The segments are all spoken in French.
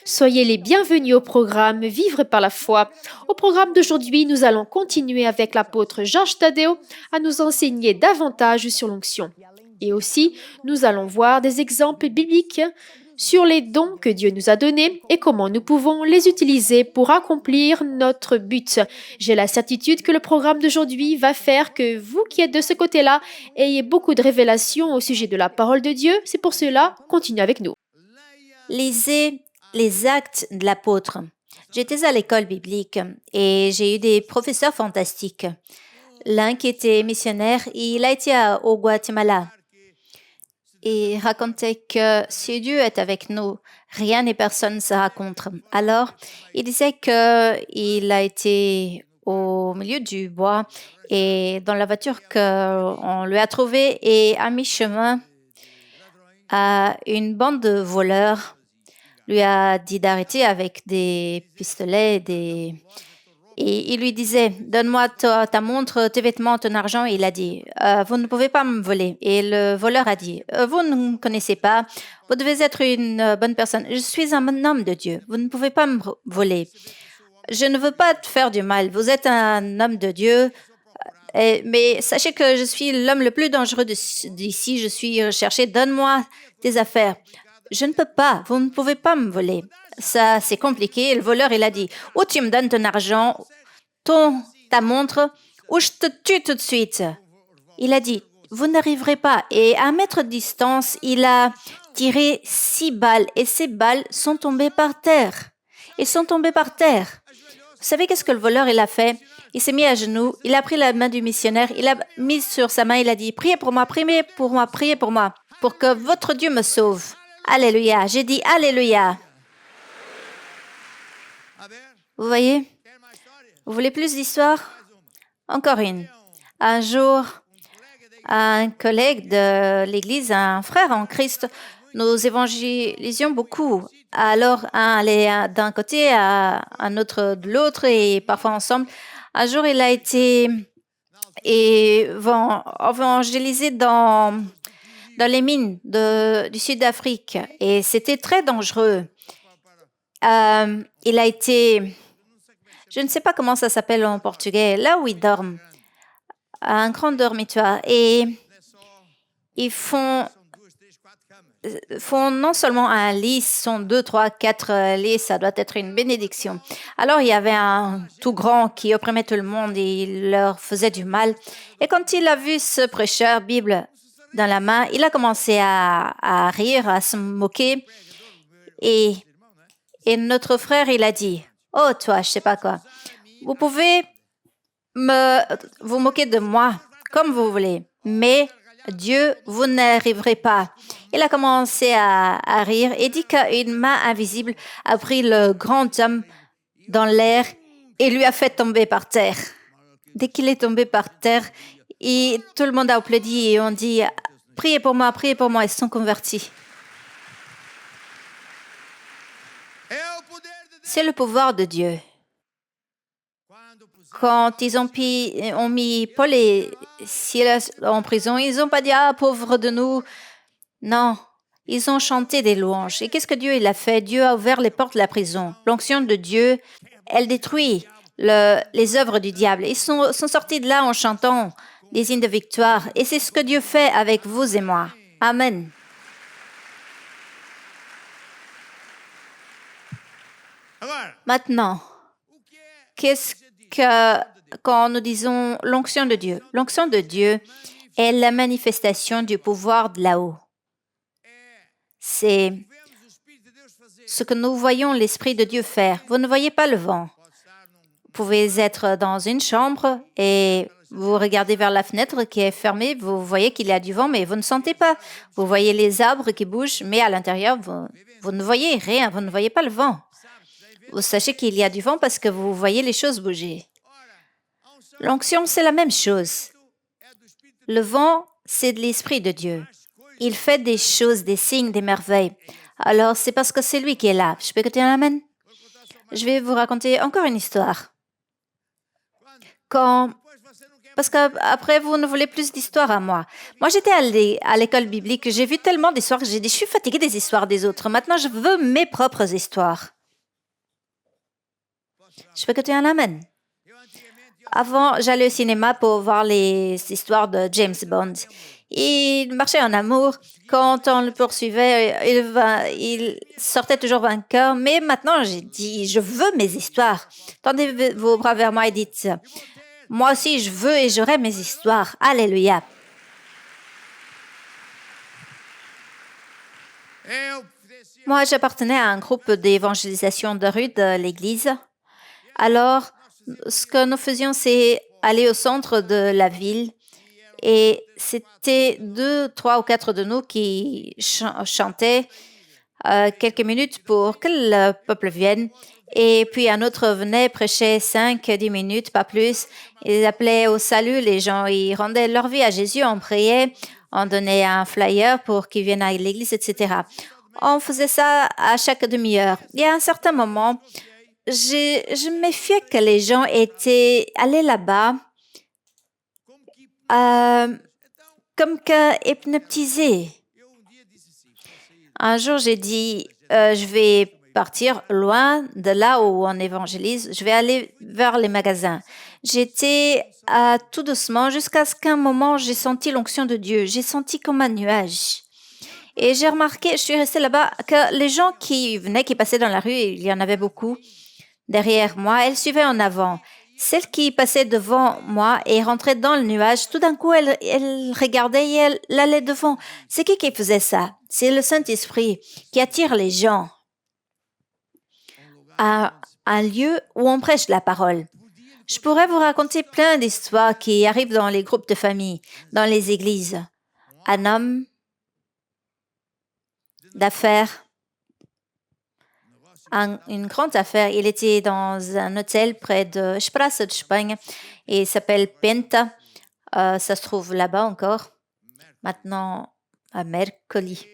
Soyez les bienvenus au programme Vivre par la foi. Au programme d'aujourd'hui, nous allons continuer avec l'apôtre Georges Tadeo à nous enseigner davantage sur l'onction. Et aussi, nous allons voir des exemples bibliques sur les dons que Dieu nous a donnés et comment nous pouvons les utiliser pour accomplir notre but. J'ai la certitude que le programme d'aujourd'hui va faire que vous qui êtes de ce côté-là ayez beaucoup de révélations au sujet de la parole de Dieu. C'est pour cela, continuez avec nous. Lisez les actes de l'apôtre. J'étais à l'école biblique et j'ai eu des professeurs fantastiques. L'un qui était missionnaire, il a été au Guatemala. Il racontait que si Dieu est avec nous, rien et personne ne sera contre. Alors, il disait qu'il a été au milieu du bois et dans la voiture qu'on lui a trouvée et à mi-chemin, une bande de voleurs lui a dit d'arrêter avec des pistolets, et il lui disait, donne-moi ta montre, tes vêtements, ton argent. Et il a dit, vous ne pouvez pas me voler. Et le voleur a dit, vous ne me connaissez pas, vous devez être une bonne personne. Je suis un homme de Dieu, vous ne pouvez pas me voler. Je ne veux pas te faire du mal, vous êtes un homme de Dieu, mais sachez que je suis l'homme le plus dangereux d'ici, je suis recherché, donne-moi tes affaires. Je ne peux pas, vous ne pouvez pas me voler. Ça, c'est compliqué. Le voleur, il a dit, ou tu me donnes ton argent, ta montre, ou je te tue tout de suite. Il a dit, vous n'arriverez pas. Et à 1 mètre de distance, il a tiré 6 balles et ces balles sont tombées par terre. Ils sont tombés par terre. Vous savez qu'est-ce que le voleur, il a fait? Il s'est mis à genoux, il a pris la main du missionnaire, il a mis sur sa main, il a dit, priez pour moi, priez pour moi, priez pour moi, pour que votre Dieu me sauve. Alléluia. J'ai dit Alléluia. Vous voyez? Vous voulez plus d'histoire? Encore une. Un jour, un collègue de l'Église, un frère en Christ, nous évangélisions beaucoup. Alors, un allait d'un côté, un autre de l'autre, et parfois ensemble. Un jour, il a été évangélisé dans les mines du Sud-Afrique et c'était très dangereux. Il a été, je ne sais pas comment ça s'appelle en portugais, là où ils dorment, un grand dormitoire. Et ils font non seulement un lit, ce sont 2, 3, 4 lits, ça doit être une bénédiction. Alors il y avait un tout grand qui opprimait tout le monde et il leur faisait du mal. Et quand il a vu ce prêcheur, Bible dans la main, il a commencé à rire, à se moquer. Et notre frère, il a dit, « Oh, toi, je sais pas quoi, vous pouvez vous moquer de moi comme vous voulez, mais Dieu, vous n'arriverez pas. » Il a commencé à rire et dit qu'une main invisible a pris le grand homme dans l'air et lui a fait tomber par terre. Dès qu'il est tombé par terre, et tout le monde a applaudi et on dit « Priez pour moi, ils se sont convertis. » C'est le pouvoir de Dieu. Quand ils ont mis Paul et Silas en prison, ils n'ont pas dit « Ah, pauvre de nous !» Non, ils ont chanté des louanges. Et qu'est-ce que Dieu il a fait? Dieu a ouvert les portes de la prison. L'onction de Dieu, elle détruit les œuvres du diable. Ils sont sortis de là en chantant des hymnes de victoire. Et c'est ce que Dieu fait avec vous et moi. Amen. Maintenant, qu'est-ce que quand nous disons l'onction de Dieu? L'onction de Dieu est la manifestation du pouvoir de là-haut. C'est ce que nous voyons l'Esprit de Dieu faire. Vous ne voyez pas le vent. Vous pouvez être dans une chambre et vous regardez vers la fenêtre qui est fermée, vous voyez qu'il y a du vent, mais vous ne sentez pas. Vous voyez les arbres qui bougent, mais à l'intérieur, vous ne voyez rien, vous ne voyez pas le vent. Vous sachez qu'il y a du vent parce que vous voyez les choses bouger. L'onction, c'est la même chose. Le vent, c'est de l'Esprit de Dieu. Il fait des choses, des signes, des merveilles. Alors, c'est parce que c'est lui qui est là. Je peux écouter un amen? Je vais vous raconter encore une histoire. Parce qu'après, vous ne voulez plus d'histoires à moi. Moi, j'étais à l'école biblique. J'ai vu tellement d'histoires que j'ai dit, je suis fatiguée des histoires des autres. Maintenant, je veux mes propres histoires. Je veux que tu en amènes. Avant, j'allais au cinéma pour voir les histoires de James Bond. Il marchait en amour. Quand on le poursuivait, il sortait toujours vainqueur. Mais maintenant, j'ai dit, je veux mes histoires. Tendez vos bras vers moi et dites, moi aussi, je veux et j'aurai mes histoires. Alléluia. Moi, j'appartenais à un groupe d'évangélisation de rue de l'église. Alors, ce que nous faisions, c'est aller au centre de la ville et c'était 2, 3 ou 4 de nous qui chantaient quelques minutes pour que le peuple vienne. Et puis un autre venait prêcher 5, 10 minutes, pas plus. Ils appelaient au salut les gens, ils rendaient leur vie à Jésus, on priait, on donnait un flyer pour qu'ils viennent à l'église, etc. On faisait ça à chaque demi-heure. Et à un certain moment, je me méfiais que les gens étaient allés là-bas comme que hypnotisés. Un jour, j'ai dit, je vais partir loin de là où on évangélise. Je vais aller vers les magasins. J'étais tout doucement jusqu'à ce qu'un moment, j'ai senti l'onction de Dieu. J'ai senti comme un nuage. Et j'ai remarqué, je suis restée là-bas, que les gens qui venaient, qui passaient dans la rue, il y en avait beaucoup, derrière moi, elles suivaient en avant. Celle qui passait devant moi et rentrait dans le nuage, tout d'un coup, elle regardait et elle allait devant. C'est qui faisait ça? C'est le Saint-Esprit qui attire les gens à un lieu où on prêche la parole. Je pourrais vous raconter plein d'histoires qui arrivent dans les groupes de famille, dans les églises. Un homme d'affaires, une grande affaire. Il était dans un hôtel près de Sprasse de Spagne et il s'appelle Penta. Ça se trouve là-bas encore, maintenant à Mercoli.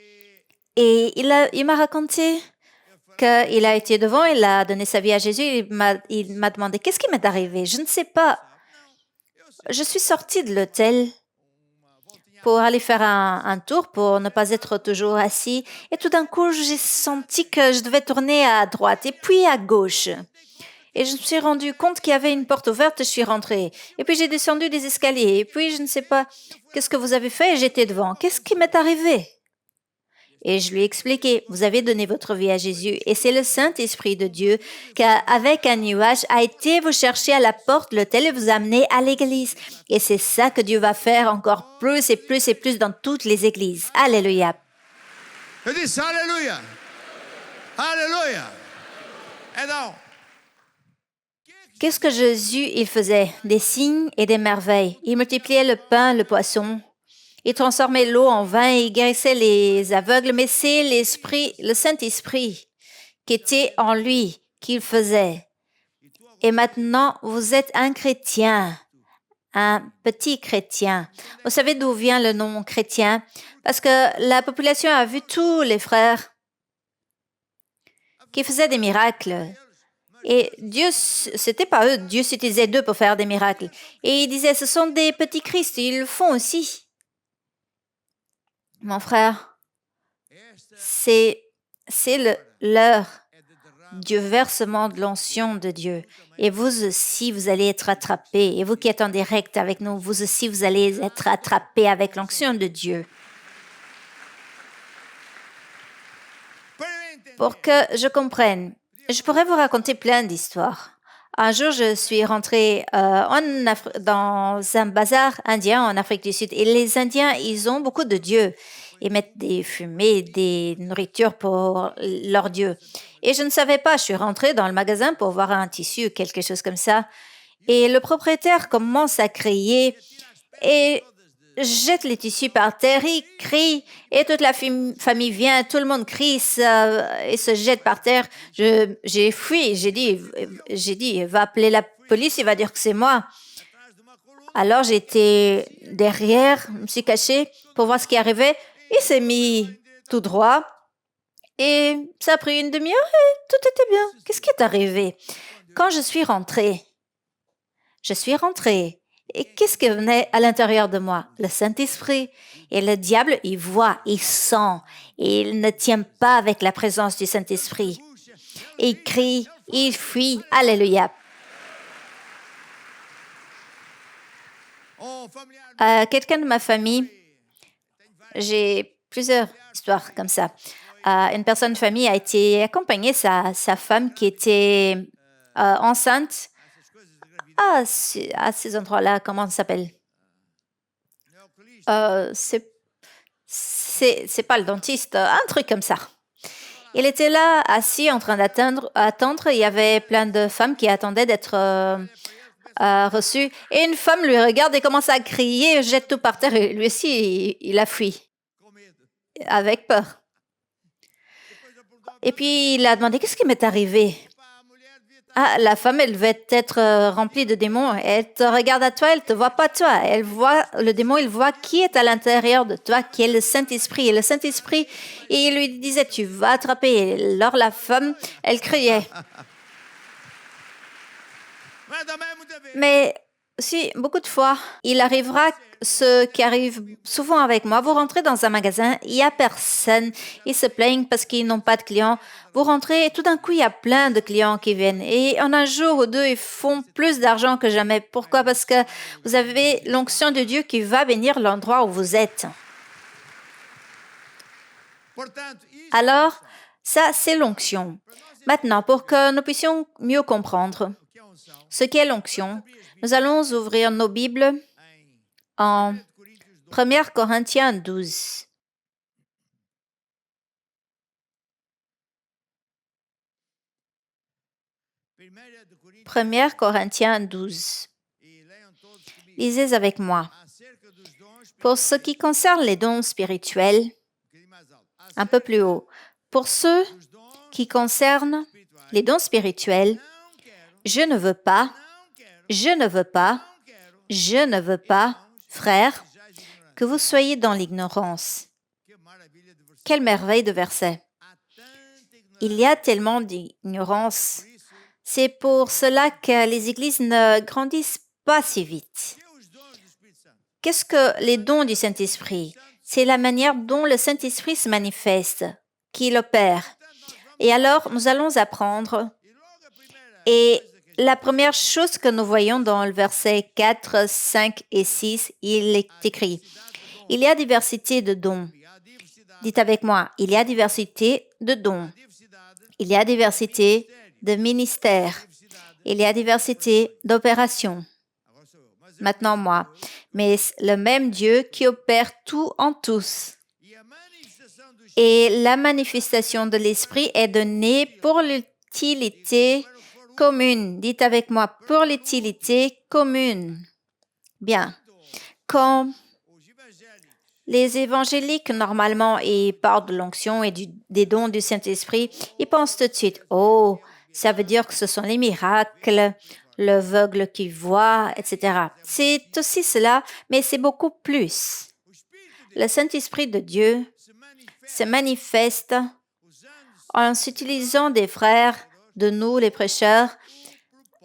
Et il m'a raconté qu'il a été devant, il a donné sa vie à Jésus. Il m'a demandé, qu'est-ce qui m'est arrivé? Je ne sais pas. Je suis sortie de l'hôtel pour aller faire un tour, pour ne pas être toujours assis. Et tout d'un coup, j'ai senti que je devais tourner à droite et puis à gauche. Et je me suis rendu compte qu'il y avait une porte ouverte et je suis rentrée. Et puis j'ai descendu des escaliers. Et puis je ne sais pas qu'est-ce que vous avez fait et j'étais devant. Qu'est-ce qui m'est arrivé? Et je lui ai expliqué, vous avez donné votre vie à Jésus et c'est le Saint-Esprit de Dieu qui, avec un nuage, a été vous chercher à la porte de l'hôtel et vous amener à l'église. Et c'est ça que Dieu va faire encore plus et plus et plus dans toutes les églises. Alléluia. Alléluia. Alléluia. Et donc, qu'est-ce que Jésus, il faisait? Des signes et des merveilles. Il multipliait le pain, le poisson. Il transformait l'eau en vin et il guérissait les aveugles, mais c'est l'Esprit, le Saint-Esprit qui était en lui qu'il faisait. Et maintenant, vous êtes un chrétien, un petit chrétien. Vous savez d'où vient le nom chrétien? Parce que la population a vu tous les frères qui faisaient des miracles. Et Dieu, c'était pas eux, Dieu s'utilisait d'eux pour faire des miracles. Et il disait, ce sont des petits Christ, ils le font aussi. Mon frère, c'est l'heure du versement de l'onction de Dieu. Et vous aussi, vous allez être attrapés. Et vous qui êtes en direct avec nous, vous aussi, vous allez être attrapés avec l'onction de Dieu. Pour que je comprenne, je pourrais vous raconter plein d'histoires. Un jour, je suis rentrée dans un bazar indien en Afrique du Sud. Et les Indiens, ils ont beaucoup de dieux. Ils mettent des fumées, des nourritures pour leurs dieux. Et je ne savais pas, je suis rentrée dans le magasin pour voir un tissu, quelque chose comme ça. Et le propriétaire commence à crier et jette les tissus par terre, il crie et toute la famille vient, tout le monde crie et se jette par terre. J'ai fui, j'ai dit, il va appeler la police, il va dire que c'est moi. Alors j'étais derrière, je me suis cachée pour voir ce qui arrivait. Il s'est mis tout droit et ça a pris une demi-heure et tout était bien. Qu'est-ce qui est arrivé? Quand je suis rentrée. Et qu'est-ce qui venait à l'intérieur de moi? Le Saint-Esprit. Et le diable, il voit, il sent. Et il ne tient pas avec la présence du Saint-Esprit. Et il crie, Il fuit. Alléluia. Quelqu'un de ma famille, j'ai plusieurs histoires comme ça. Une personne de famille a été accompagner sa femme qui était enceinte à ces endroits-là. Comment ça s'appelle? C'est pas le dentiste, un truc comme ça. Il était là, assis, en train attendre. Il y avait plein de femmes qui attendaient d'être reçues. Et une femme lui regarde et commence à crier, jette tout par terre. Et lui aussi, il a fui, avec peur. Et puis, il a demandé, qu'est-ce qui m'est arrivé? Ah, la femme, elle devait être remplie de démons. Elle te regarde à toi, elle ne te voit pas toi. Elle voit le démon, il voit qui est à l'intérieur de toi, qui est le Saint-Esprit. Et le Saint-Esprit, et il lui disait, tu vas attraper. Et alors la femme, elle criait. Mais si, beaucoup de fois, il arrivera ce qui arrive souvent avec moi. Vous rentrez dans un magasin, il n'y a personne. Ils se plaignent parce qu'ils n'ont pas de clients. Vous rentrez et tout d'un coup, il y a plein de clients qui viennent. Et en un jour ou deux, ils font plus d'argent que jamais. Pourquoi? Parce que vous avez l'onction de Dieu qui va bénir l'endroit où vous êtes. Alors, ça, c'est l'onction. Maintenant, pour que nous puissions mieux comprendre ce qu'est l'onction, nous allons ouvrir nos Bibles en 1 Corinthiens 12. 1 Corinthiens 12. Lisez avec moi. Pour ce qui concerne les dons spirituels, un peu plus haut. Pour ceux qui concernent les dons spirituels, je ne veux pas, frères, que vous soyez dans l'ignorance. Quelle merveille de verset. Il y a tellement d'ignorance. C'est pour cela que les églises ne grandissent pas si vite. Qu'est-ce que les dons du Saint-Esprit? C'est la manière dont le Saint-Esprit se manifeste, qu'il opère. Et alors, nous allons apprendre. Et la première chose que nous voyons dans le verset 4, 5 et 6, il est écrit, « Il y a diversité de dons. » Dites avec moi, « Il y a diversité de dons. » Il y a diversité de ministères. Il y a diversité d'opérations. Maintenant, moi. Mais le même Dieu qui opère tout en tous. Et la manifestation de l'Esprit est donnée pour l'utilité commune. Dites avec moi, pour l'utilité commune. Bien. Quand les évangéliques, normalement, ils parlent de l'onction et des dons du Saint-Esprit, ils pensent tout de suite, oh, ça veut dire que ce sont les miracles, l'aveugle qui voit, etc. C'est aussi cela, mais c'est beaucoup plus. Le Saint-Esprit de Dieu se manifeste en s'utilisant des frères, de nous, les prêcheurs,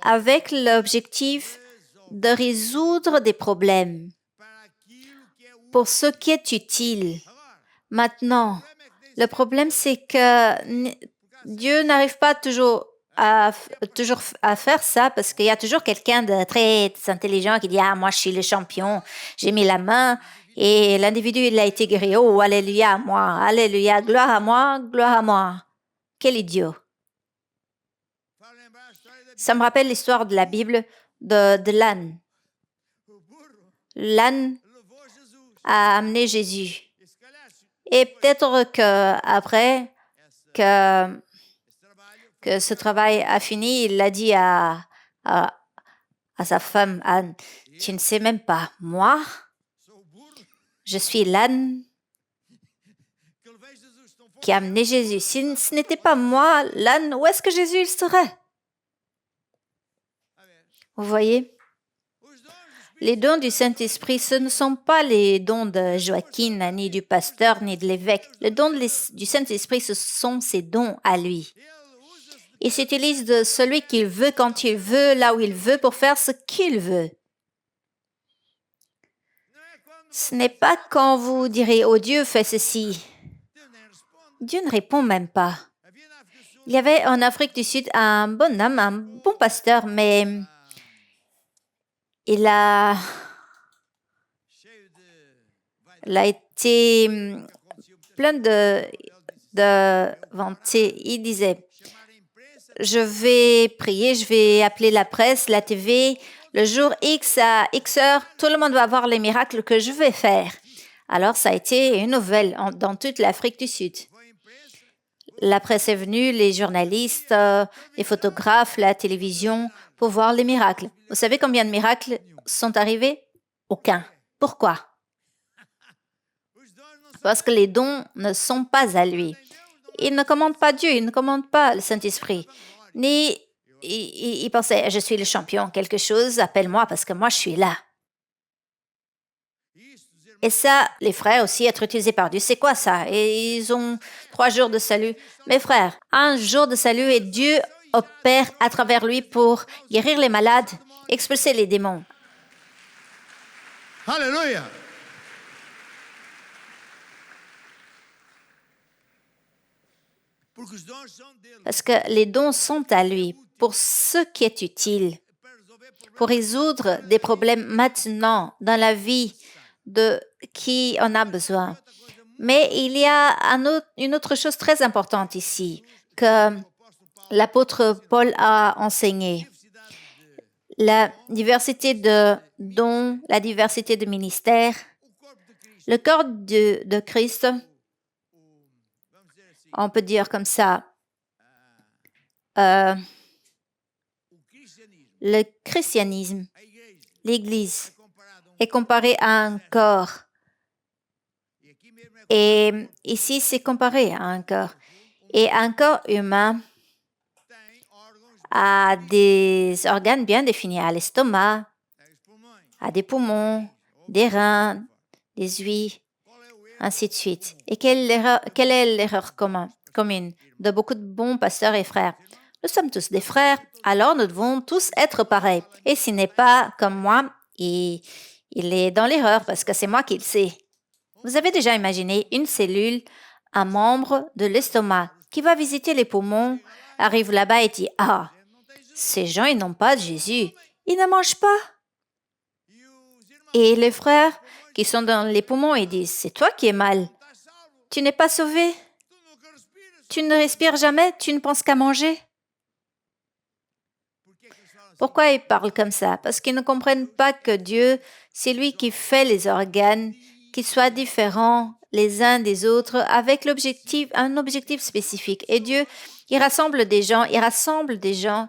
avec l'objectif de résoudre des problèmes pour ce qui est utile. Maintenant, le problème, c'est que Dieu n'arrive pas toujours à faire ça parce qu'il y a toujours quelqu'un de très intelligent qui dit « Ah, moi, je suis le champion, j'ai mis la main et l'individu, il a été guéri. Oh, alléluia, moi, alléluia, gloire à moi, gloire à moi. » Quel idiot! Ça me rappelle l'histoire de la Bible de l'âne. L'âne a amené Jésus. Et peut-être qu'après que ce travail a fini, il a dit à sa femme, Anne, tu ne sais même pas, moi, je suis l'âne qui a amené Jésus. Si ce n'était pas moi, l'âne, où est-ce que Jésus il serait? Vous voyez? Les dons du Saint-Esprit, ce ne sont pas les dons de Joachim, ni du pasteur, ni de l'évêque. Les dons du Saint-Esprit, ce sont ses dons à lui. Il s'utilise de celui qu'il veut, quand il veut, là où il veut, pour faire ce qu'il veut. Ce n'est pas quand vous direz « Oh Dieu, fais ceci ». Dieu ne répond même pas. Il y avait en Afrique du Sud un bon homme, un bon pasteur, mais il a été plein de vanter. Il disait, je vais prier, je vais appeler la presse, la TV, le jour X à X heure, tout le monde va voir les miracles que je vais faire. Alors, ça a été une nouvelle dans toute l'Afrique du Sud. La presse est venue, les journalistes, les photographes, la télévision, pour voir les miracles. Vous savez combien de miracles sont arrivés? Aucun. Pourquoi? Parce que les dons ne sont pas à lui. Il ne commande pas Dieu, il ne commande pas le Saint-Esprit. Ni il pensait, je suis le champion, quelque chose, appelle-moi parce que moi je suis là. Et ça, les frères aussi, être utilisés par Dieu, c'est quoi ça? Et ils ont 3 jours de salut. Mes frères, un jour de salut et Dieu opère à travers lui pour guérir les malades, expulser les démons. Alléluia. Parce que les dons sont à lui pour ce qui est utile, pour résoudre des problèmes maintenant dans la vie de qui en a besoin. Mais il y a une autre chose très importante ici que l'apôtre Paul a enseigné. La diversité de dons, la diversité de ministères, le corps de Christ, on peut dire comme ça, le christianisme, l'Église, est comparé à un corps. Et ici, c'est comparé à un corps. Et un corps humain a des organes bien définis, à l'estomac, à des poumons, des reins, des ouïes, ainsi de suite. Et quelle est l'erreur commune de beaucoup de bons pasteurs et frères? Nous sommes tous des frères, alors nous devons tous être pareils. Et s'il n'est pas comme moi, il est dans l'erreur parce que c'est moi qui le sais. Vous avez déjà imaginé une cellule, un membre de l'estomac qui va visiter les poumons, arrive là-bas et dit « Ah, ces gens, ils n'ont pas de Jésus. Ils ne mangent pas. » Et les frères qui sont dans les poumons, ils disent « C'est toi qui es mal. Tu n'es pas sauvé. Tu ne respires jamais, tu ne penses qu'à manger. » Pourquoi ils parlent comme ça? Parce qu'ils ne comprennent pas que Dieu, c'est lui qui fait les organes, qu'ils soient différents les uns des autres avec un objectif spécifique. Et Dieu, il rassemble des gens,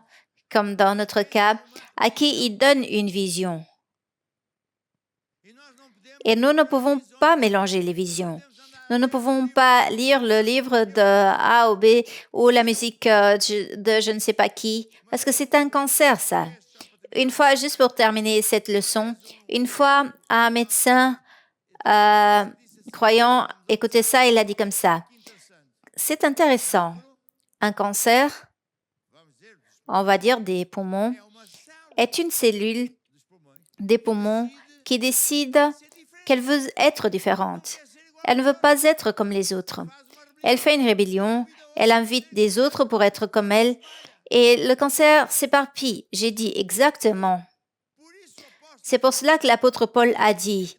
comme dans notre cas, à qui il donne une vision. Et nous ne pouvons pas mélanger les visions. Nous ne pouvons pas lire le livre de A ou B ou la musique de je ne sais pas qui, parce que c'est un cancer, ça. Une fois, juste pour terminer cette leçon, une fois, un médecin croyant écoutait ça, il a dit comme ça. C'est intéressant. Un cancer, on va dire des poumons, est une cellule des poumons qui décide qu'elle veut être différente. Elle ne veut pas être comme les autres. Elle fait une rébellion, elle invite des autres pour être comme elle, et le cancer s'éparpille. J'ai dit exactement. C'est pour cela que l'apôtre Paul a dit,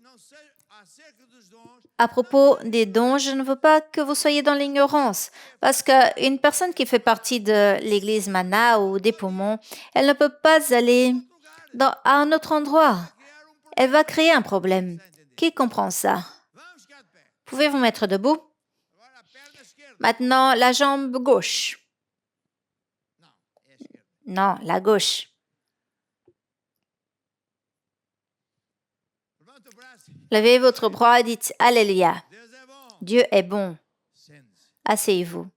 à propos des dons, je ne veux pas que vous soyez dans l'ignorance, parce qu'une personne qui fait partie de l'église Mana ou des poumons, elle ne peut pas aller à un autre endroit. Elle va créer un problème. Qui comprend ça? Pouvez-vous mettre debout? Maintenant, la jambe gauche. Non, la gauche. Levez votre bras et dites Alléluia. Dieu est bon. Asseyez-vous.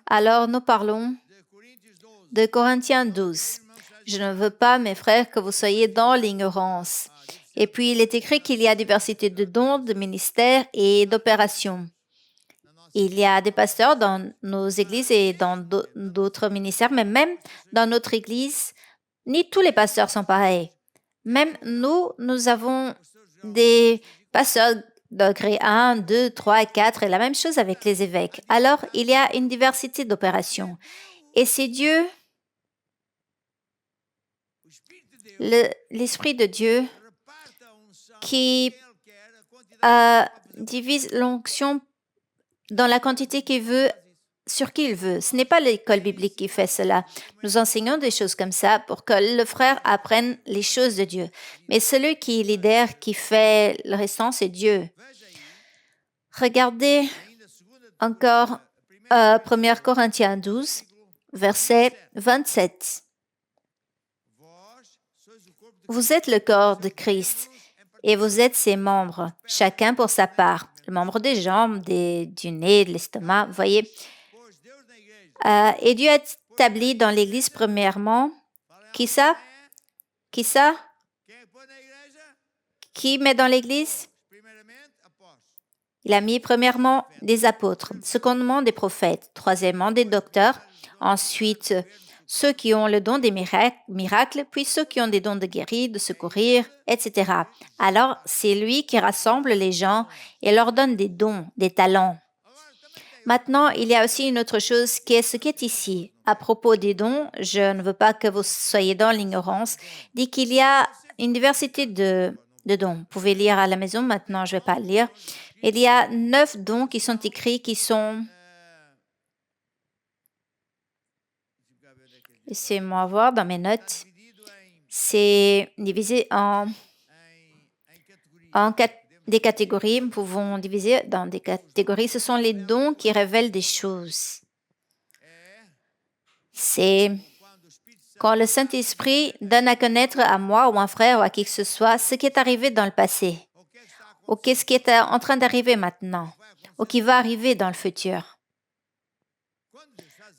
Alors, nous parlons de Corinthiens 12. Je ne veux pas, mes frères, que vous soyez dans l'ignorance. Et puis, il est écrit qu'il y a diversité de dons, de ministères et d'opérations. Il y a des pasteurs dans nos églises et dans d'autres ministères, mais même dans notre église, ni tous les pasteurs sont pareils. Même nous avons des pasteurs degré 1, 2, 3, 4, et la même chose avec les évêques. Alors, il y a une diversité d'opérations. Et c'est Dieu, l'Esprit de Dieu, qui divise l'onction dans la quantité qu'il veut, sur qui il veut. Ce n'est pas l'école biblique qui fait cela. Nous enseignons des choses comme ça pour que le frère apprenne les choses de Dieu. Mais celui qui est leader, qui fait le restant, c'est Dieu. Regardez encore 1 Corinthiens 12, verset 27. Vous êtes le corps de Christ et vous êtes ses membres, chacun pour sa part. Le membre des jambes, du nez, de l'estomac, vous voyez. Et Dieu a établi dans l'Église premièrement, qui ça? Qui ça? Qui met dans l'Église? Il a mis premièrement des apôtres, secondement des prophètes, troisièmement des docteurs, ensuite ceux qui ont le don des miracles, puis ceux qui ont des dons de guérir, de secourir, etc. Alors, c'est lui qui rassemble les gens et leur donne des dons, des talents. Maintenant, il y a aussi une autre chose qui est ce qui est ici. À propos des dons, je ne veux pas que vous soyez dans l'ignorance, dit qu'il y a une diversité de dons. Vous pouvez lire à la maison, maintenant je ne vais pas lire. Il y a 9 dons qui sont écrits, qui sont... Laissez-moi voir dans mes notes. C'est divisé en des catégories. Nous pouvons diviser dans des catégories. Ce sont les dons qui révèlent des choses. C'est quand le Saint-Esprit donne à connaître à moi ou à un frère ou à qui que ce soit ce qui est arrivé dans le passé, ou qu'est-ce qui est en train d'arriver maintenant, ou qui va arriver dans le futur.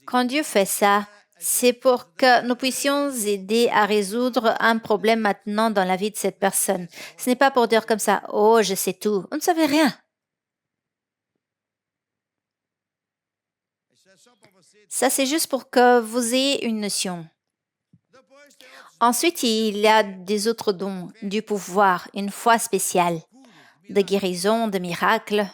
Quand Dieu fait ça, c'est pour que nous puissions aider à résoudre un problème maintenant dans la vie de cette personne. Ce n'est pas pour dire comme ça, « Oh, je sais tout ». Vous ne savez rien. Ça, c'est juste pour que vous ayez une notion. Ensuite, il y a des autres dons, du pouvoir, une foi spéciale, de guérison, de miracles.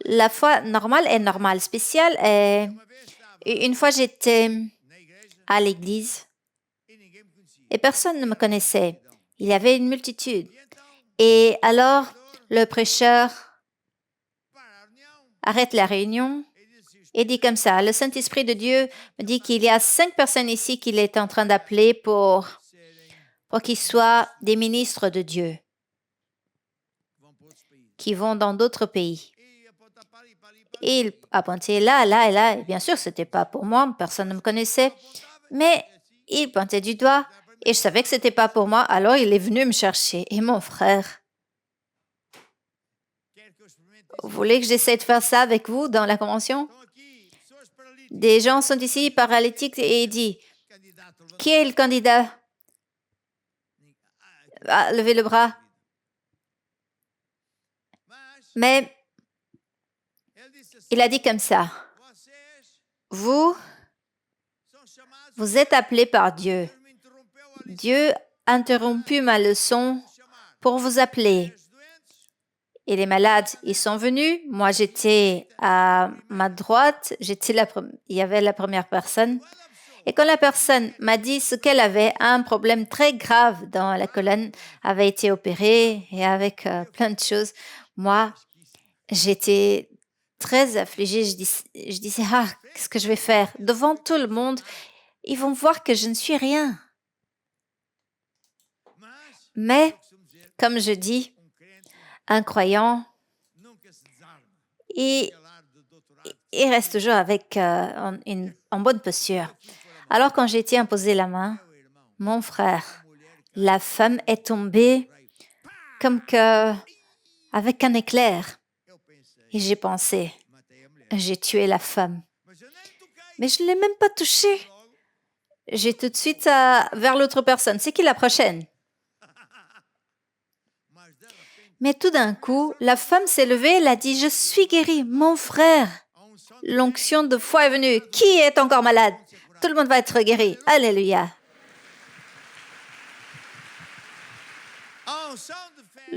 La foi normale est normale, spéciale est... Une fois, j'étais à l'église et personne ne me connaissait. Il y avait une multitude. Et alors, le prêcheur arrête la réunion et dit comme ça, « Le Saint-Esprit de Dieu me dit qu'il y a 5 personnes ici qu'il est en train d'appeler pour qu'ils soient des ministres de Dieu, qui vont dans d'autres pays. » Et il a pointé là, là et là. Et bien sûr, ce n'était pas pour moi, personne ne me connaissait. Mais il pointait du doigt et je savais que ce n'était pas pour moi. Alors, il est venu me chercher. Et mon frère, vous voulez que j'essaie de faire ça avec vous dans la convention? Des gens sont ici paralytiques et il dit, « Qui est le candidat? » Ah, levez le bras. Mais il a dit comme ça, « Vous êtes appelés par Dieu. Dieu a interrompu ma leçon pour vous appeler. Et les malades, ils sont venus. Moi, j'étais à ma droite. Il y avait la première personne. Et quand la personne m'a dit ce qu'elle avait, un problème très grave dans la colonne, avait été opéré et avec plein de choses, moi, j'étais très affligée. Je disais, « Ah, qu'est-ce que je vais faire? Devant tout le monde, ils vont voir que je ne suis rien. » Mais, comme je dis, un croyant, il reste toujours avec en bonne posture. Alors, quand j'ai été imposé la main, mon frère, la femme est tombée comme que avec un éclair. Et j'ai pensé, j'ai tué la femme. Mais je ne l'ai même pas touchée. J'ai tout de suite vers l'autre personne. C'est qui la prochaine? Mais tout d'un coup, la femme s'est levée, elle a dit, « Je suis guérie, mon frère. L'onction de foi est venue. Qui est encore malade? Tout le monde va être guéri. Alléluia. »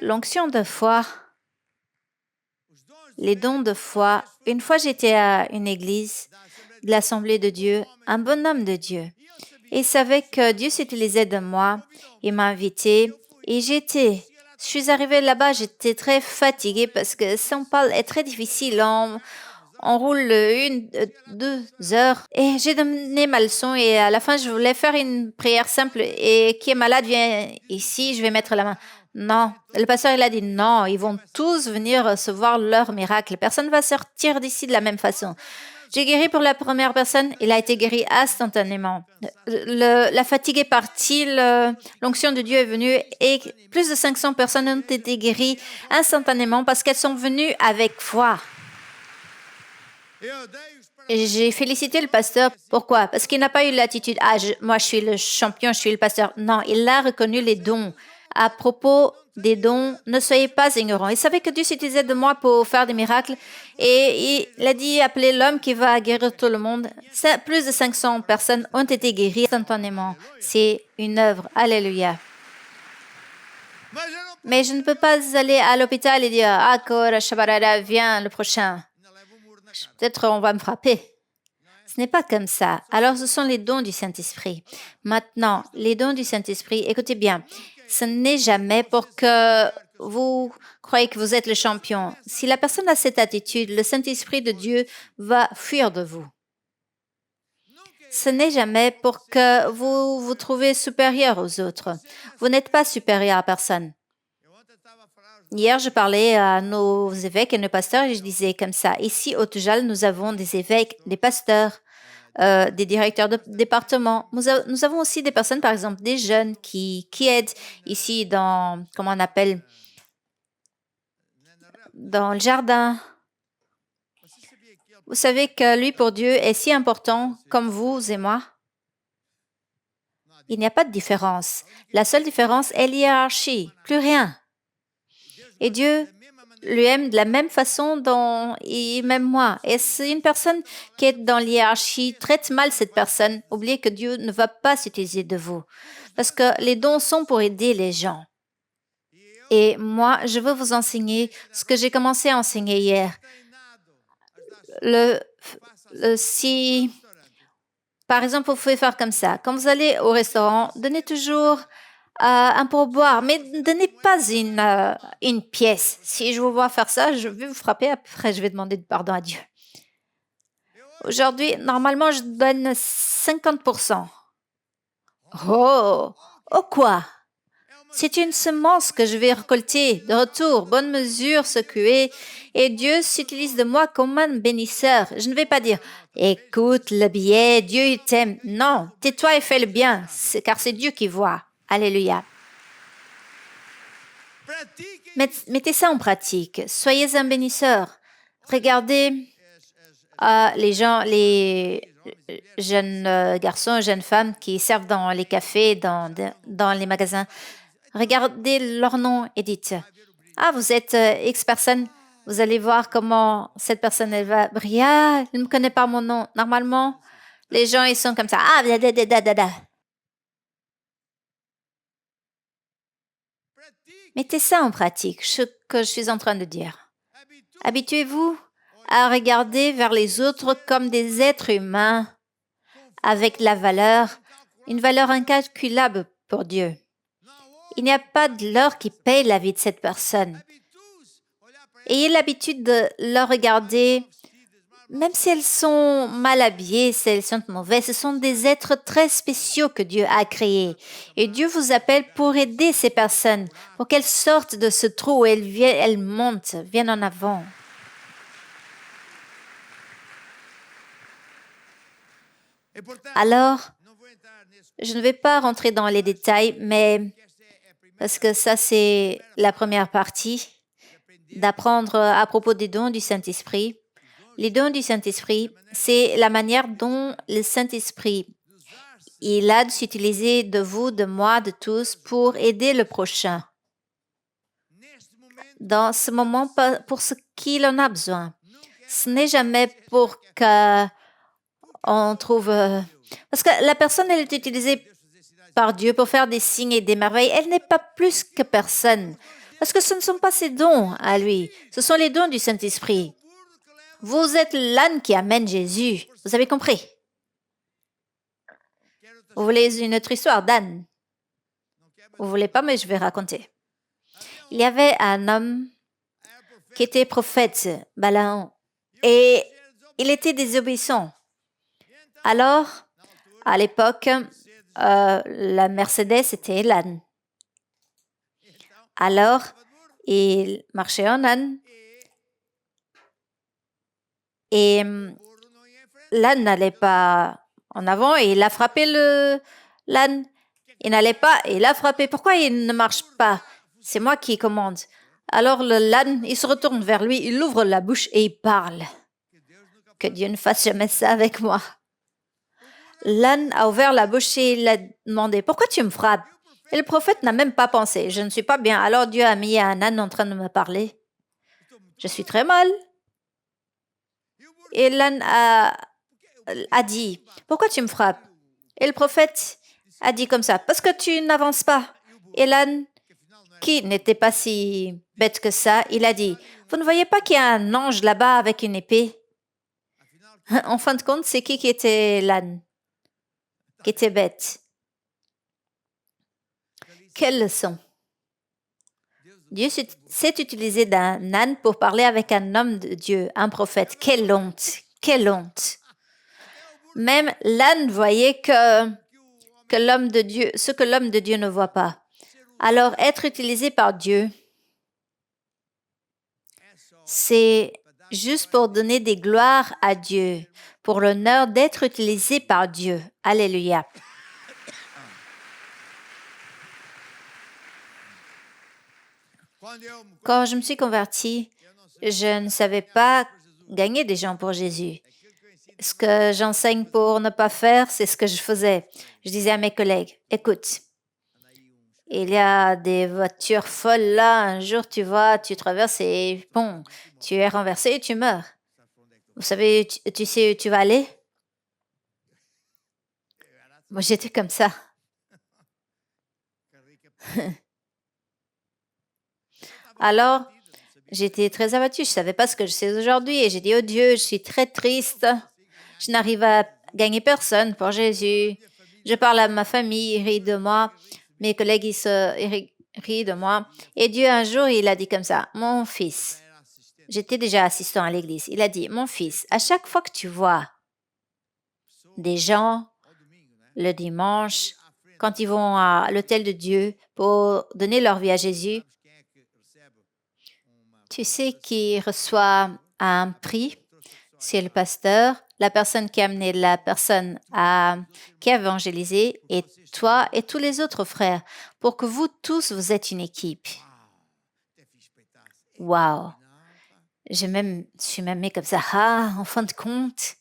L'onction de foi, les dons de foi. Une fois, j'étais à une église de l'Assemblée de Dieu, un bonhomme de Dieu. Et il savait que Dieu s'utilisait de moi. Il m'a invité et je suis arrivée là-bas, j'étais très fatiguée parce que Saint Paul est très difficile. On roule 2 heures et j'ai donné ma leçon et à la fin, je voulais faire une prière simple et qui est malade vient ici, je vais mettre la main. Non, le pasteur il a dit non, ils vont tous venir recevoir leur miracle. Personne ne va sortir d'ici de la même façon. J'ai guéri pour la première personne, il a été guéri instantanément. La fatigue est partie, l'onction de Dieu est venue et plus de 500 personnes ont été guéries instantanément parce qu'elles sont venues avec foi. Et j'ai félicité le pasteur. Pourquoi? Parce qu'il n'a pas eu l'attitude « Ah, moi je suis le champion, je suis le pasteur ». Non, il a reconnu les dons. À propos des dons, ne soyez pas ignorants. Il savait que Dieu s'utilisait de moi pour faire des miracles et il a dit appelez l'homme qui va guérir tout le monde. Plus de 500 personnes ont été guéries instantanément. C'est une œuvre. Alléluia. Mais je ne peux pas aller à l'hôpital et dire « Ah, Kora Shabarada, viens le prochain. Peut-être on va me frapper. » Ce n'est pas comme ça. Alors, ce sont les dons du Saint-Esprit. Maintenant, les dons du Saint-Esprit, écoutez bien, ce n'est jamais pour que vous croyez que vous êtes le champion. Si la personne a cette attitude, le Saint-Esprit de Dieu va fuir de vous. Ce n'est jamais pour que vous vous trouvez supérieur aux autres. Vous n'êtes pas supérieur à personne. Hier, je parlais à nos évêques et nos pasteurs et je disais comme ça, ici au Tujal, nous avons des évêques, des pasteurs, des directeurs de département. Nous avons aussi des personnes, par exemple, des jeunes qui aident ici dans, comment on appelle, dans le jardin. Vous savez que lui, pour Dieu, est si important comme vous et moi. Il n'y a pas de différence. La seule différence est l'hiérarchie, plus rien. Et Dieu lui aime de la même façon dont il m'aime moi. Et c'est une personne qui est dans l'hiérarchie, traite mal cette personne. Oubliez que Dieu ne va pas s'utiliser de vous. Parce que les dons sont pour aider les gens. Et moi, je veux vous enseigner ce que j'ai commencé à enseigner hier. Si, par exemple, vous pouvez faire comme ça. Quand vous allez au restaurant, donnez toujours un pourboire, mais ne donnez pas une pièce. Si je vous vois faire ça, je vais vous frapper. Après, je vais demander pardon à Dieu. Aujourd'hui, normalement, je donne 50%. Oh quoi? C'est une semence que je vais récolter de retour, bonne mesure, secouée. Et Dieu s'utilise de moi comme un bénisseur. Je ne vais pas dire, écoute le billet, Dieu il t'aime. Non, tais-toi et fais le bien, car c'est Dieu qui voit. Alléluia. Mettez ça en pratique. Soyez un bénisseur. Regardez les gens, les jeunes garçons, jeunes femmes qui servent dans les cafés, dans les magasins. Regardez leur nom et dites « Ah, vous êtes X personne. » Vous allez voir comment cette personne, elle va briller. Ah, elle ne me connaît pas mon nom. Normalement, les gens, ils sont comme ça. Ah, da. Mettez ça en pratique, ce que je suis en train de dire. Habituez-vous à regarder vers les autres comme des êtres humains avec la valeur, une valeur incalculable pour Dieu. Il n'y a pas de l'or qui paye la vie de cette personne. Ayez l'habitude de leur regarder, même si elles sont mal habillées, si elles sont mauvaises, ce sont des êtres très spéciaux que Dieu a créés. Et Dieu vous appelle pour aider ces personnes, pour qu'elles sortent de ce trou où elles montent, viennent en avant. Alors, je ne vais pas rentrer dans les détails, mais parce que ça, c'est la première partie, d'apprendre à propos des dons du Saint-Esprit. Les dons du Saint-Esprit, c'est la manière dont le Saint-Esprit, il a de s'utiliser de vous, de moi, de tous, pour aider le prochain. Dans ce moment, pour ce qu'il en a besoin. Ce n'est jamais pour qu'on trouve... parce que la personne, elle est utilisée par Dieu pour faire des signes et des merveilles. Elle n'est pas plus que personne. Parce que ce ne sont pas ses dons à lui. Ce sont les dons du Saint-Esprit. Vous êtes l'âne qui amène Jésus. Vous avez compris? Vous voulez une autre histoire d'âne? Vous voulez pas, mais je vais raconter. Il y avait un homme qui était prophète, Balaam, et il était désobéissant. Alors, à l'époque, la Mercedes était l'âne. Alors, il marchait en âne et l'âne n'allait pas en avant et il a frappé l'âne. Il n'allait pas et il a frappé. Pourquoi il ne marche pas? C'est moi qui commande. Alors l'âne, il se retourne vers lui, il ouvre la bouche et il parle. Que Dieu ne fasse jamais ça avec moi. L'âne a ouvert la bouche et il a demandé « Pourquoi tu me frappes ?» Et le prophète n'a même pas pensé « Je ne suis pas bien. » Alors Dieu a mis un âne en train de me parler. « Je suis très mal. » Et l'âne a dit « Pourquoi tu me frappes ?» Et le prophète a dit comme ça « Parce que tu n'avances pas. » Et l'âne, qui n'était pas si bête que ça, il a dit « Vous ne voyez pas qu'il y a un ange là-bas avec une épée ?» En fin de compte, c'est qui était l'âne? Qui était bête? Quelle leçon! Dieu s'est utilisé d'un âne pour parler avec un homme de Dieu, un prophète. Quelle honte! Quelle honte! Même l'âne voyait que l'homme de Dieu, ce que l'homme de Dieu ne voit pas. Alors, être utilisé par Dieu, c'est juste pour donner des gloires à Dieu, pour l'honneur d'être utilisé par Dieu. Alléluia. Quand je me suis convertie, je ne savais pas gagner des gens pour Jésus. Ce que j'enseigne pour ne pas faire, c'est ce que je faisais. Je disais à mes collègues, écoute, il y a des voitures folles là, un jour tu vois, tu traverses et bon, tu es renversé et tu meurs. Vous savez, tu sais où tu vas aller? Moi, j'étais comme ça. Alors, j'étais très abattue, je ne savais pas ce que je sais aujourd'hui et j'ai dit, oh Dieu, je suis très triste, je n'arrive à gagner personne pour Jésus. Je parle à ma famille, ils rient de moi, mes collègues, ils rient de moi. Et Dieu, un jour, il a dit comme ça, mon fils, j'étais déjà assistant à l'église, il a dit, mon fils, à chaque fois que tu vois des gens le dimanche, quand ils vont à l'autel de Dieu pour donner leur vie à Jésus, tu sais qui reçoit un prix, c'est le pasteur, la personne qui a amené la personne qui a évangélisé, et toi et tous les autres frères, pour que vous tous, vous êtes une équipe. Wow! Je suis même mis comme ça. Ah, en fin de compte,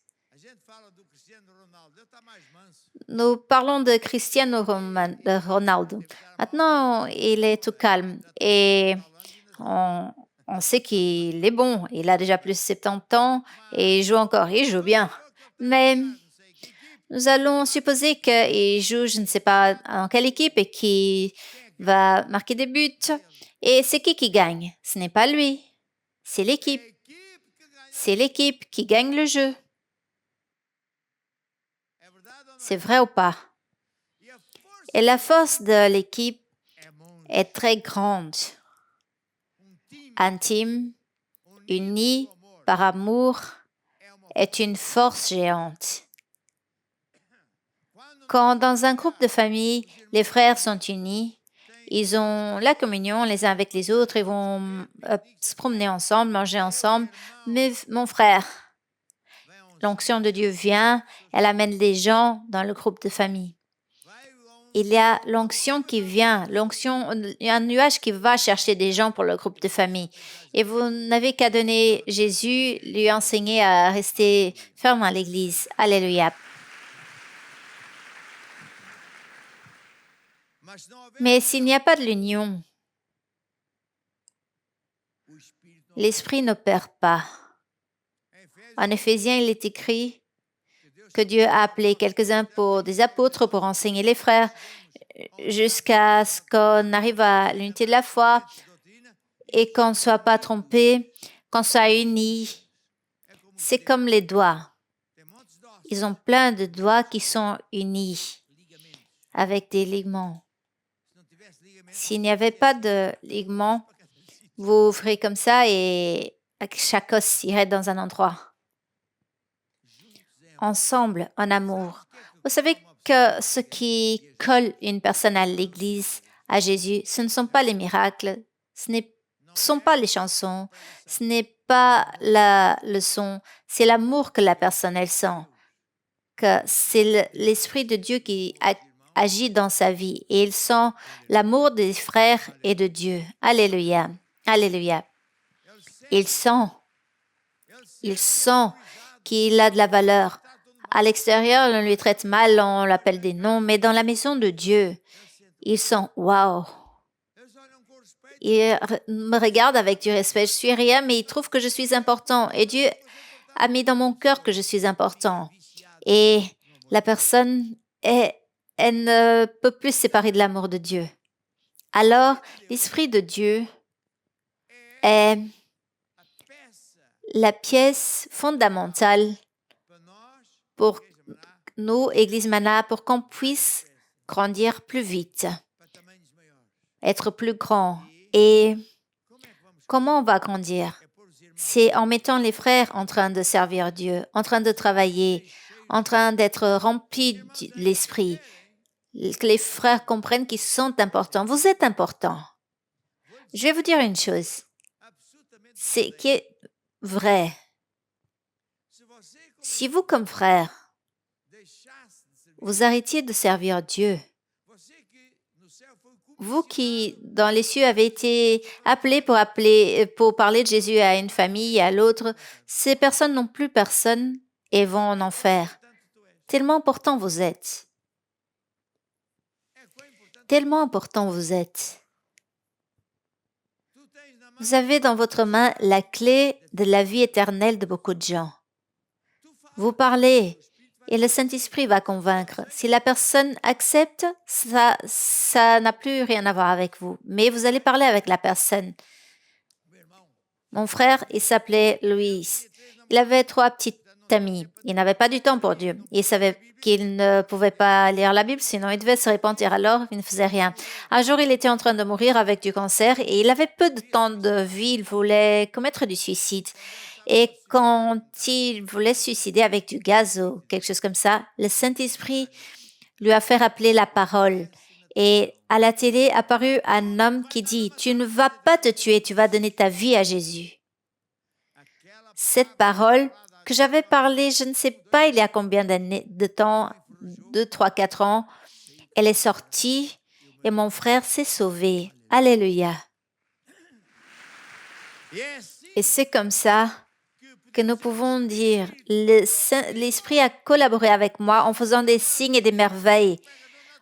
nous parlons de Cristiano Ronaldo. Maintenant, il est tout calme et on sait qu'il est bon. Il a déjà plus de 70 ans et il joue encore. Il joue bien. Mais nous allons supposer qu'il joue, je ne sais pas en quelle équipe et qui va marquer des buts. Et c'est qui gagne? Ce n'est pas lui. C'est l'équipe. C'est l'équipe qui gagne le jeu. C'est vrai ou pas? Et la force de l'équipe est très grande. Un team uni par amour est une force géante. Quand dans un groupe de famille, les frères sont unis, ils ont la communion les uns avec les autres, ils vont se promener ensemble, manger ensemble. Mais mon frère, l'onction de Dieu vient, elle amène les gens dans le groupe de famille. Il y a l'onction qui vient, il y a un nuage qui va chercher des gens pour le groupe de famille. Et vous n'avez qu'à donner Jésus, lui enseigner à rester ferme à l'église. Alléluia. Mais s'il n'y a pas de l'union, l'esprit n'opère pas. En Éphésiens, il est écrit que Dieu a appelé quelques-uns pour des apôtres pour enseigner les frères, jusqu'à ce qu'on arrive à l'unité de la foi et qu'on ne soit pas trompé, qu'on soit unis. C'est comme les doigts. Ils ont plein de doigts qui sont unis avec des ligaments. S'il n'y avait pas de ligaments, vous ferez comme ça et chaque os irait dans un endroit. Ensemble, en amour. Vous savez que ce qui colle une personne à l'Église, à Jésus, ce ne sont pas les miracles, ce ne sont pas les chansons, ce n'est pas le son, c'est l'amour que la personne elle sent, que c'est l'Esprit de Dieu qui agit dans sa vie et il sent l'amour des frères et de Dieu. Alléluia, alléluia. Il sent qu'il a de la valeur. À l'extérieur, on lui traite mal, on l'appelle des noms, mais dans la maison de Dieu, il sent « Wow ». Il me regarde avec du respect. Je suis rien, mais il trouve que je suis important. Et Dieu a mis dans mon cœur que je suis important. Et la personne, elle ne peut plus se séparer de l'amour de Dieu. Alors, l'Esprit de Dieu est la pièce fondamentale pour nous, Église Mana, pour qu'on puisse grandir plus vite, être plus grand. Et comment on va grandir? C'est en mettant les frères en train de servir Dieu, en train de travailler, en train d'être remplis de l'Esprit. Que les frères comprennent qu'ils sont importants. Vous êtes importants. Je vais vous dire une chose. C'est qui est vrai. Si vous, comme frères, vous arrêtiez de servir Dieu, vous qui, dans les cieux, avez été appelés pour parler de Jésus à une famille et à l'autre, ces personnes n'ont plus personne et vont en enfer. Tellement important vous êtes. Tellement important vous êtes. Vous avez dans votre main la clé de la vie éternelle de beaucoup de gens. Vous parlez et le Saint-Esprit va convaincre. Si la personne accepte, ça n'a plus rien à voir avec vous. Mais vous allez parler avec la personne. Mon frère, il s'appelait Louis. Il avait 3 petites amies. Il n'avait pas du temps pour Dieu. Il savait qu'il ne pouvait pas lire la Bible, sinon il devait se repentir. Alors, il ne faisait rien. Un jour, il était en train de mourir avec du cancer et il avait peu de temps de vie. Il voulait commettre du suicide. Et quand il voulait se suicider avec du gaz ou quelque chose comme ça, le Saint-Esprit lui a fait rappeler la parole. Et à la télé apparut un homme qui dit « Tu ne vas pas te tuer, tu vas donner ta vie à Jésus ». Cette parole que j'avais parlé, je ne sais pas il y a combien de temps, 2, 3, 4 ans, elle est sortie et mon frère s'est sauvé. Alléluia. Et c'est comme ça que nous pouvons dire, l'Esprit a collaboré avec moi en faisant des signes et des merveilles,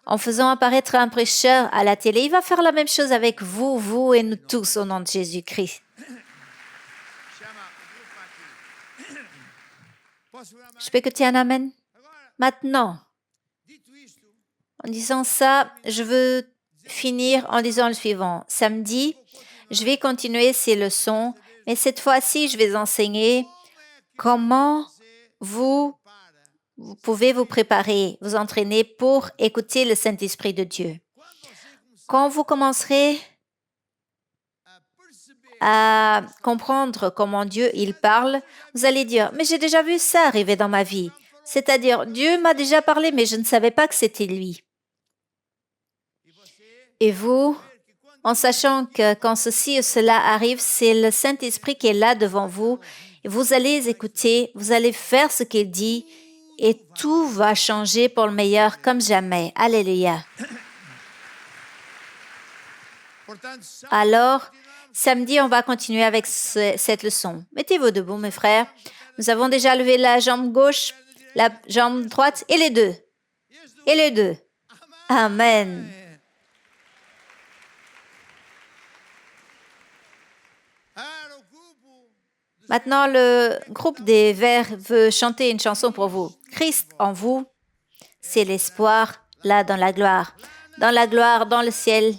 en faisant apparaître un prêcheur à la télé. Il va faire la même chose avec vous et nous tous au nom de Jésus-Christ. Je peux écouter un amen? Maintenant, en disant ça, je veux finir en disant le suivant. Samedi, je vais continuer ces leçons, mais cette fois-ci, je vais enseigner comment vous pouvez vous préparer, vous entraîner pour écouter le Saint-Esprit de Dieu. Quand vous commencerez à comprendre comment Dieu il parle, vous allez dire « Mais j'ai déjà vu ça arriver dans ma vie. » C'est-à-dire, Dieu m'a déjà parlé, mais je ne savais pas que c'était lui. Et vous, en sachant que quand ceci ou cela arrive, c'est le Saint-Esprit qui est là devant vous, et vous allez écouter, vous allez faire ce qu'il dit, et tout va changer pour le meilleur comme jamais. Alléluia. Alors, samedi, on va continuer avec cette leçon. Mettez-vous debout, mes frères. Nous avons déjà levé la jambe gauche, la jambe droite et les deux. Et les deux. Amen. Maintenant, le groupe des Verts veut chanter une chanson pour vous. Christ en vous, c'est l'espoir, là dans la gloire. dans la gloire, dans le ciel.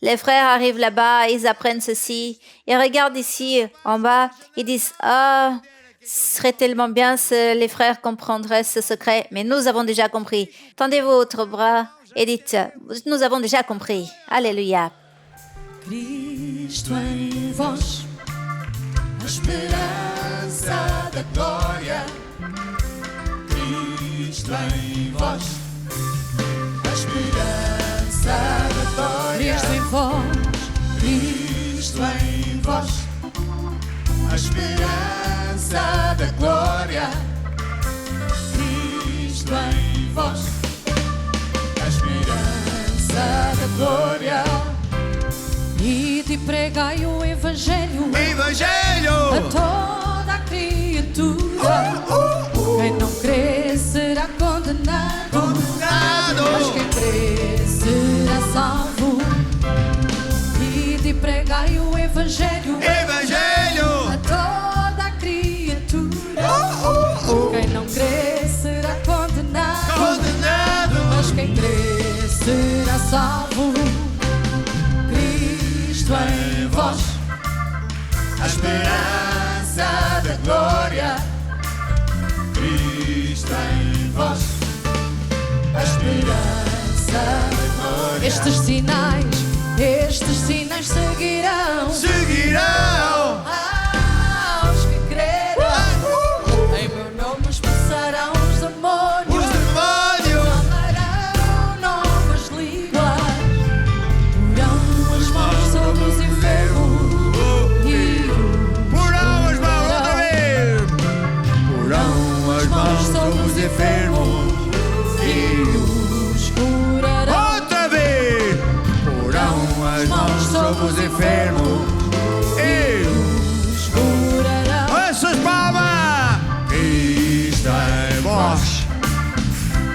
Les frères arrivent là-bas, ils apprennent ceci. Ils regardent ici en bas, ils disent « Ah, ce serait tellement bien si les frères comprendraient ce secret. » Mais nous avons déjà compris. Tendez votre bras et dites « Nous avons déjà compris. » Alléluia. Cristo em vós, a esperança da glória. Cristo em vós, a esperança da glória. Cristo em vós, a esperança da glória. Cristo em vós, a esperança da glória. E te pregai o Evangelho, a toda a criatura. Quem não crê será condenado, mas quem crê será salvo. E te pregai o Evangelho, a toda a criatura. Quem não crê será condenado, mas quem crê será salvo. Cristo em vós, a esperança da glória. Cristo em vós, a esperança da glória. Estes sinais seguirão aos que creram. Em meu nome expulsarão os demónios. Falarão novas línguas. Porão as mãos sobre os enfermos. Porão as mãos outra vez. Porão as mãos sobre os enfermos e os curarão. Outra vez. Porão as mãos sobre os enfermos e os curarão. Essas palmas. Cristo em vós,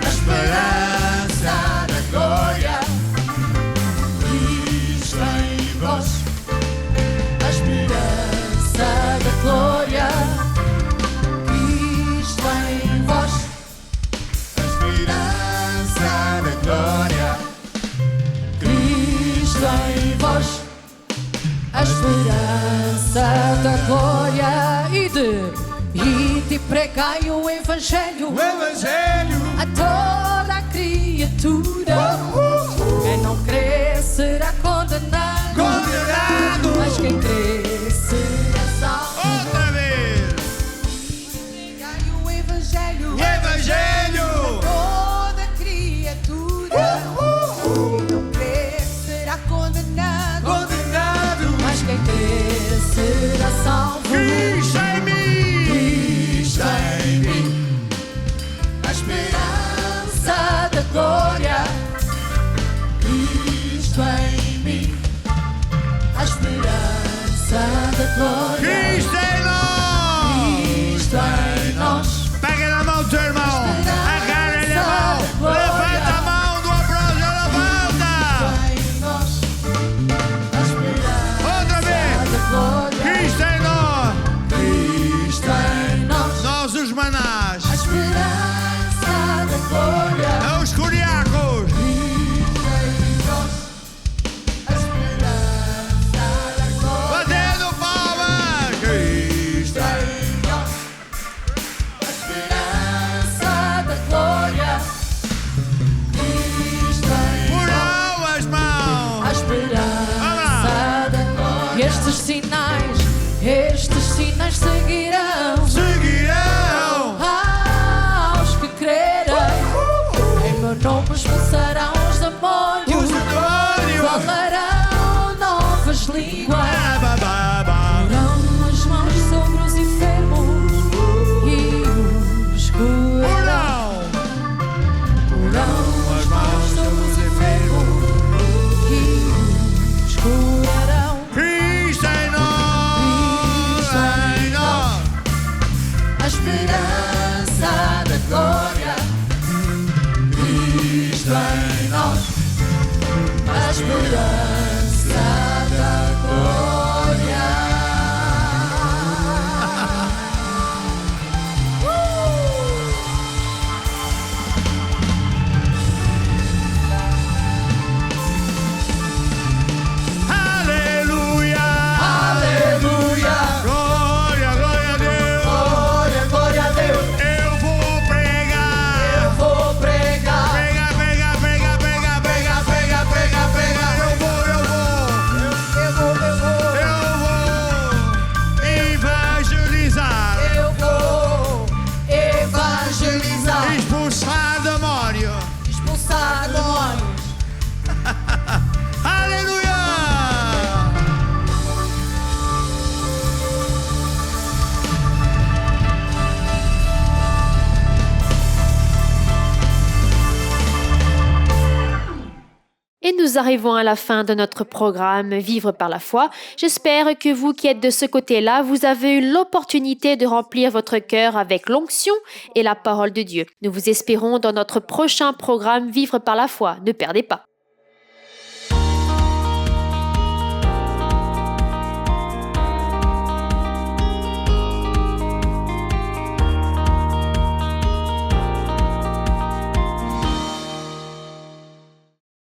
a esperança da glória. Cristo em vós, a esperança da glória. Cristo em vós, a esperança da glória. Cristo em vós, a esperança da glória. E te pregai o Evangelho, a toda a criatura. Quem não crê será condenado, mas quem crê será salvo. Outra vez. Pregai o Evangelho, Evangelho. a toda a criatura. Quem não crê será condenado, mas quem crê será salvo. Cristo em mim. Cristo em mim, a esperança da glória. Cristo em mim, a esperança da glória. Cristo em nós. Cristo em nós, Pega na mão do teu irmão. Agarra-lhe a mão. Levanta a mão do abraço. Levanta. em nós, a esperança Outra vez. da glória. Cristo em nós. Cristo em nós, Nós os manás. a esperança da glória. É os curiacos. Cristo em nós, a esperança da glória. Batendo palmas. Cristo Em nós, a esperança da glória. Cristo em nós, Porão as mãos. a esperança da glória. E estes sinais seguirão aos que crerem. Em meu nome expulsarão os demónios. Falarão novas línguas. Porão as mãos sobre os enfermos e os curarão. Porão as mãos sobre os enfermos e os curarão. Cristo em nós. Cristo em nós, nous arrivons à la fin de notre programme Vivre par la foi. J'espère que vous qui êtes de ce côté-là, vous avez eu l'opportunité de remplir votre cœur avec l'onction et la parole de Dieu. Nous vous espérons dans notre prochain programme Vivre par la foi. Ne perdez pas.